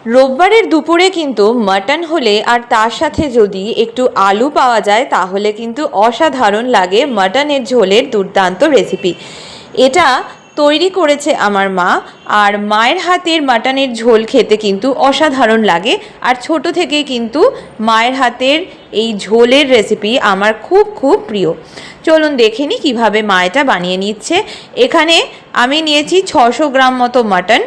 রোববারের দুপুরে কিন্তু মাটন হলে আর তার সাথে যদি একটু আলু পাওয়া যায় তাহলে কিন্তু অসাধারণ লাগে মাটনের ঝোলের দুর্দান্ত রেসিপি। এটা তৈরি করেছে আমার মা, আর মায়ের হাতের মাটনের ঝোল খেতে কিন্তু অসাধারণ লাগে। আর ছোট থেকেই কিন্তু মায়ের হাতের এই ঝোলের রেসিপি আমার খুব খুব প্রিয়। চলুন দেখে নিই কীভাবে মা এটা বানিয়ে নিচ্ছে। এখানে আমি নিয়েছি 600 গ্রাম মতো মাটন,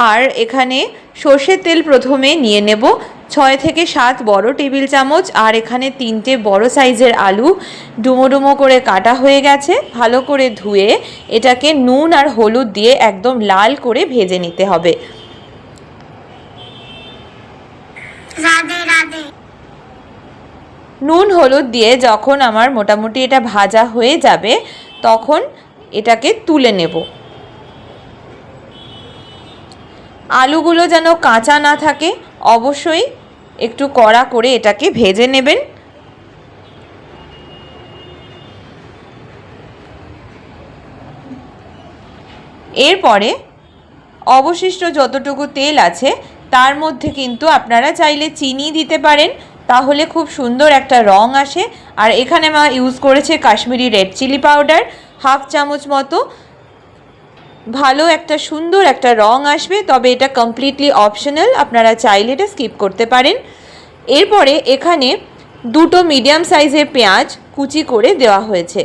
আর এখানে সর্ষের তেল প্রথমে নিয়ে নেব 6 থেকে 7 বড় টেবিল চামচ। আর এখানে 3টে বড় সাইজের আলু ডুমো ডুমো করে কাটা হয়ে গেছে। ভালো করে ধুয়ে এটাকে নুন আর হলুদ দিয়ে একদম লাল করে ভেজে নিতে হবে। নুন হলুদ দিয়ে যখন আমার মোটামুটি এটা ভাজা হয়ে যাবে তখন এটাকে তুলে নেব। আলুগুলো যেন কাঁচা না থাকে, অবশ্যই একটু কড়া করে এটাকে ভেজে নেবেন। এরপরে অবশিষ্ট যতটুকু তেল আছে তার মধ্যে কিন্তু আপনারা চাইলে চিনি দিতে পারেন, তাহলে খুব সুন্দর একটা রং আসে। আর এখানে মা ইউজ করেছে কাশ্মীরি রেড চিলি পাউডার 1/2 চামচ মতো। ভালো একটা সুন্দর একটা রং আসবে, তবে এটা কমপ্লিটলি অপশনাল, আপনারা চাইলে এটা স্কিপ করতে পারেন। এরপরে এখানে 2টো মিডিয়াম সাইজের পেঁয়াজ কুচি করে দেওয়া হয়েছে।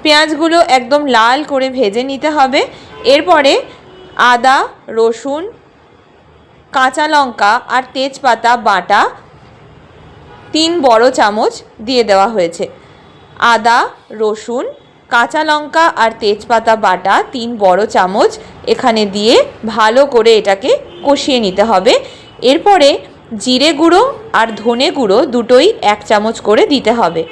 পেঁয়াজগুলো একদম লাল করে ভেজে নিতে হবে। এরপরে আদা, রসুন, কাঁচা লঙ্কা আর তেজপাতা বাটা 3 বড় চামচ দিয়ে দেওয়া হয়েছে। আদা, রসুন, কাঁচা লঙ্কা আর তেজপাতা বাটা 3 বড় চামচ এখানে দিয়ে ভালো করে এটাকে কষিয়ে নিতে হবে। এরপরে জিরে গুঁড়ো আর ধনে গুঁড়ো দুটোই 1 চামচ করে দিতে হবে।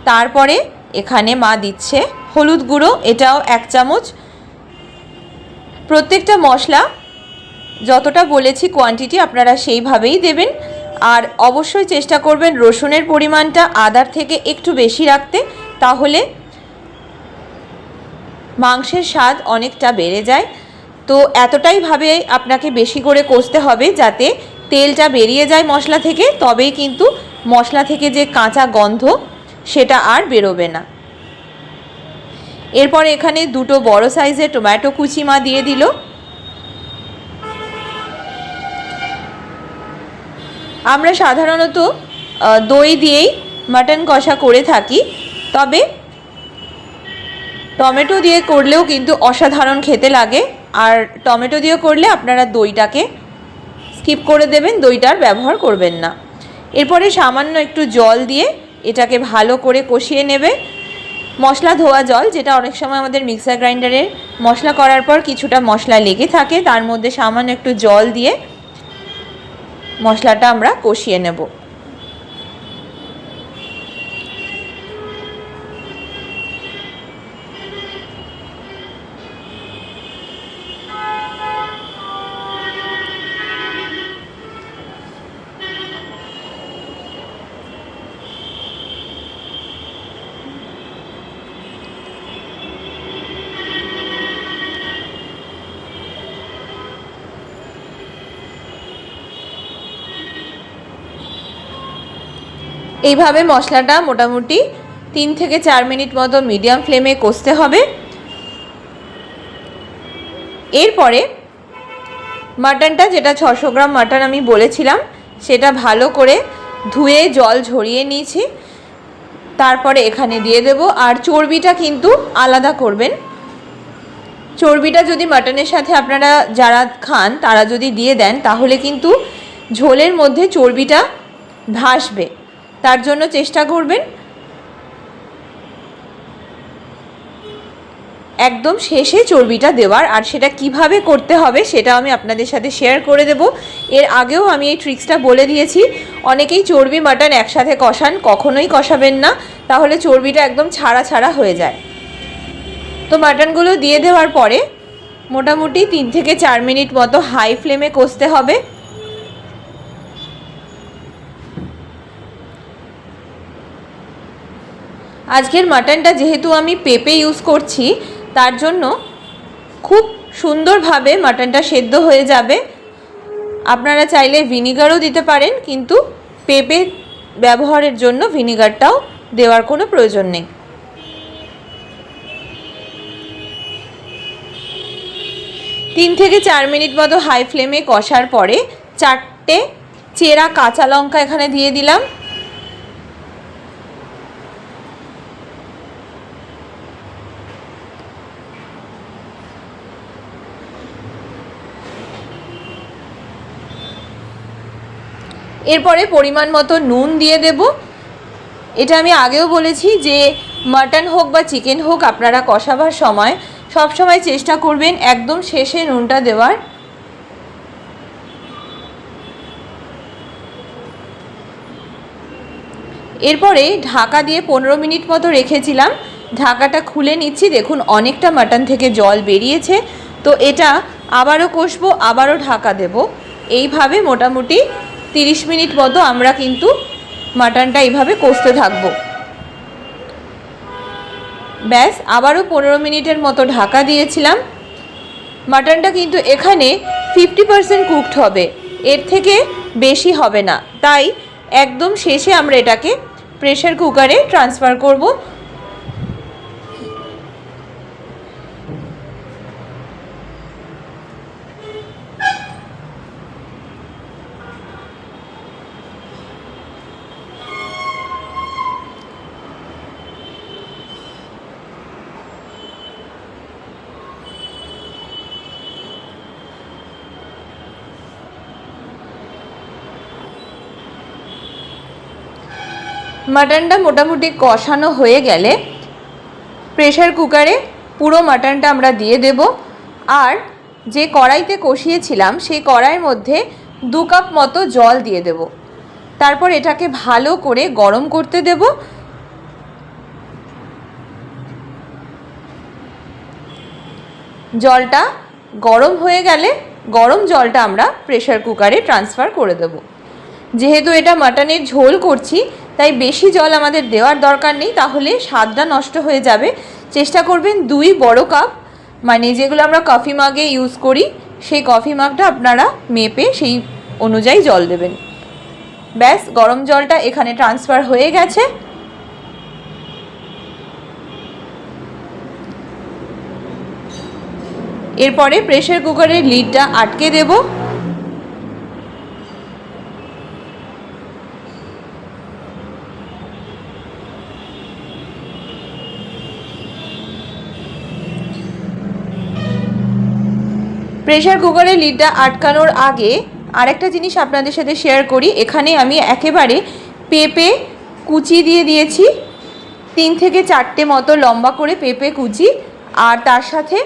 তারপরে এখানে মা দিচ্ছে হলুদ গুঁড়ো, এটাও 1 চামচ। প্রত্যেকটা মশলা যতটা বলেছি কোয়ান্টিটি আপনারা সেইভাবেই দেবেন। আর অবশ্যই চেষ্টা করবেন রসুনের পরিমাণটা আদার থেকে একটু বেশি রাখতে, তাহলে মাংসের স্বাদ অনেকটা বেড়ে যায়। তো এতটাই ভাবে আপনাকে বেশি করে কষতে হবে যাতে তেলটা বেরিয়ে যায় মশলা থেকে, তবেই কিন্তু মশলা থেকে যে কাঁচা গন্ধ সেটা আর বেরোবে না। এরপর এখানে 2টো বড় সাইজের টমেটো কুচি মা দিয়ে দিল। আমরা সাধারণত দই দিয়েই মাটন কষা করে থাকি, তবে টমেটো দিয়ে করলেও কিন্তু অসাধারণ খেতে লাগে। আর টমেটো দিয়ে করলে আপনারা দইটাকে স্কিপ করে দেবেন, দইটার ব্যবহার করবেন না। এরপরে সামান্য একটু জল দিয়ে এটাকে ভালো করে কষিয়ে নেবে। মশলা ধোয়া জল, যেটা অনেক সময় আমাদের মিক্সার গ্রাইন্ডারে মশলা করার পর কিছুটা মশলা লেগে থাকে, তার মধ্যে সামান্য একটু জল দিয়ে মশলাটা আমরা কষিয়ে নেব। এইভাবে মশলাটা মোটামুটি 3 থেকে 4 মিনিট মতো মিডিয়াম ফ্লেমে কষতে হবে। এরপরে মাটনটা, যেটা 600 গ্রাম মাটন আমি বলেছিলাম, সেটা ভালো করে ধুয়ে জল ঝরিয়ে নিয়েছি। তারপরে এখানে দিয়ে দেব। আর চর্বিটা কিন্তু আলাদা করবেন। চর্বিটা যদি মাটনের সাথে আপনারা যারা খান তারা যদি দিয়ে দেন তাহলে কিন্তু ঝোলের মধ্যে চর্বিটা ভাসবে, তার জন্য চেষ্টা করবেন একদম শেষে চর্বিটা দেওয়ার। আর সেটা কিভাবে করতে হবে সেটা আমি আপনাদের সাথে শেয়ার করে দেব। এর আগেও আমি এই ট্রিক্সটা বলে দিয়েছি। অনেকেই চর্বি মাটন একসাথে কষান, কখনোই কষাবেন না, তাহলে চর্বিটা একদম ছাড়া ছাড়া হয়ে যায়। তো মাটনগুলো দিয়ে দেওয়ার পরে মোটামুটি 3 থেকে 4 মিনিট মতো হাই ফ্লেমে কষতে হবে। আজকের মাটনটা যেহেতু আমি পেঁপে ইউজ করছি, তার জন্য খুব সুন্দরভাবে মাটনটা সেদ্ধ হয়ে যাবে। আপনারা চাইলে ভিনিগারও দিতে পারেন, কিন্তু পেঁপে ব্যবহারের জন্য ভিনিগারটাও দেওয়ার কোনো প্রয়োজন নেই। 3 থেকে 4 মিনিট মতো হাই ফ্লেমে কষার পরে 4টে চেরা কাঁচা লঙ্কা এখানে দিয়ে দিলাম। এরপরে পরিমাণ মতো নুন দিয়ে দেব। এটা আমি আগেও বলেছি যে মাটন হোক বা চিকেন হোক, আপনারা কষাবার সময় সব সময় চেষ্টা করবেন একদম শেষে নুনটা দেওয়ার। এরপরে ঢাকা দিয়ে 15 মিনিট মতো রেখেছিলাম। ঢাকাটা খুলে নিচ্ছি, দেখুন অনেকটা মাটন থেকে জল বেরিয়েছে। তো এটা আবারও কষবো, আবারও ঢাকা দেব। এইভাবে মোটামুটি 30 মিনিট মতো আমরা কিন্তু মাটনটা এইভাবে কষতে থাকবো। ব্যাস, আবারও 15 মিনিটের মতো ঢাকা দিয়েছিলাম। মাটনটা কিন্তু এখানে 50% কুকড হবে, এর থেকে বেশি হবে না। তাই একদম শেষে আমরা এটাকে প্রেসার কুকারে ট্রান্সফার করব। মাটনটা মোটামুটি কষানো হয়ে গেলে প্রেসার কুকারে পুরো মাটনটা আমরা দিয়ে দেব। আর যে কড়াইতে কষিয়েছিলাম সেই কড়াইয়ের মধ্যে 2 কাপ মতো জল দিয়ে দেব। তারপর এটাকে ভালো করে গরম করতে দেব। জলটা গরম হয়ে গেলে গরম জলটা আমরা প্রেসার কুকারে ট্রান্সফার করে দেব। যেহেতু এটা মাটনের ঝোল করছি, তাই বেশি জল আমাদের দেওয়ার দরকার নেই, তাহলে স্বাদটা নষ্ট হয়ে যাবে। চেষ্টা করবেন 2 বড় কাপ, মানে যেগুলো আমরা কফি মাগে ইউজ করি, সেই কফি মাগটা আপনারা মেপে সেই অনুযায়ী জল দেবেন। ব্যাস, গরম জলটা এখানে ট্রান্সফার হয়ে গেছে। এরপরে প্রেসার কুকারের লিডটা আটকে দেব। প্রেসার কুকারের লিডটা আটকানোর আগে আরেকটা জিনিস আপনাদের সাথে শেয়ার করি। এখানে আমি একেবারে পেঁপে কুচি দিয়ে দিয়েছি, 3 থেকে 4টে মতো লম্বা করে পেঁপে কুচি, আর তার সাথে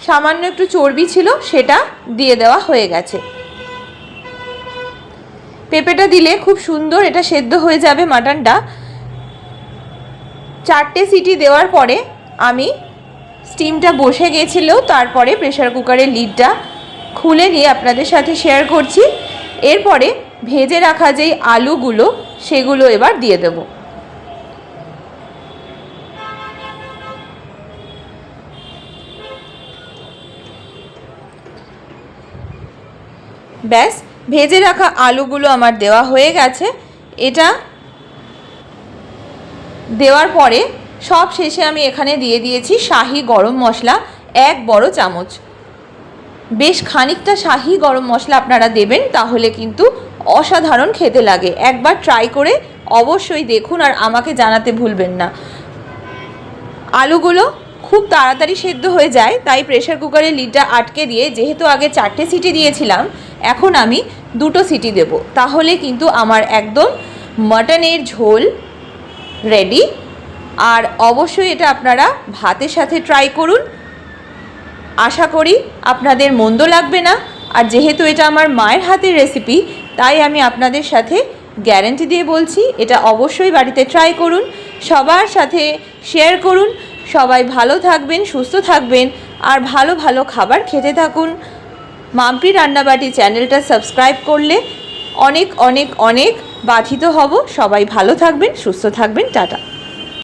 সামান্য একটু চর্বি ছিল, সেটা দিয়ে দেওয়া হয়ে গেছে। পেঁপেটা দিলে খুব সুন্দর এটা সেদ্ধ হয়ে যাবে মাটনটা। 4টে সিটি দেওয়ার পরে আমি স্টিমটা বসে গেছিলো, তারপরে প্রেসার কুকারের লিডটা খুলে নিয়ে আপনাদের সাথে শেয়ার করছি। এরপরে ভেজে রাখা যেই আলুগুলো, সেগুলো এবার দিয়ে দেব। ব্যাস, ভেজে রাখা আলুগুলো আমার দেওয়া হয়ে গেছে। এটা দেওয়ার পরে সব শেষে আমি এখানে দিয়ে দিয়েছি শাহি গরম মশলা 1 বড় চামচ। বেশ খানিকটা শাহি গরম মশলা আপনারা দেবেন, তাহলে কিন্তু অসাধারণ খেতে লাগে। একবার ট্রাই করে অবশ্যই দেখুন আর আমাকে জানাতে ভুলবেন না। আলুগুলো খুব তাড়াতাড়ি সেদ্ধ হয়ে যায়, তাই প্রেসার কুকারের লিডটা আটকে দিয়ে, যেহেতু আগে 4টে সিটি দিয়েছিলাম, এখন আমি 2টো সিটি দেব। তাহলে কিন্তু আমার একদম মাটনের ঝোল রেডি। আর অবশ্যই এটা আপনারা ভাতের সাথে ট্রাই করুন, আশা করি আপনাদের মন্দ লাগবে না। আর যেহেতু এটা আমার মায়ের হাতের রেসিপি, তাই আমি আপনাদের সাথে গ্যারান্টি দিয়ে বলছি, এটা অবশ্যই বাড়িতে ট্রাই করুন, সবার সাথে শেয়ার করুন। সবাই ভালো থাকবেন, সুস্থ থাকবেন, আর ভালো ভালো খাবার খেতে থাকুন। মাম্পি রান্নাবাটি চ্যানেলটা সাবস্ক্রাইব করলে অনেক অনেক অনেক বাধিত হব। সবাই ভালো থাকবেন, সুস্থ থাকবেন। টাটা।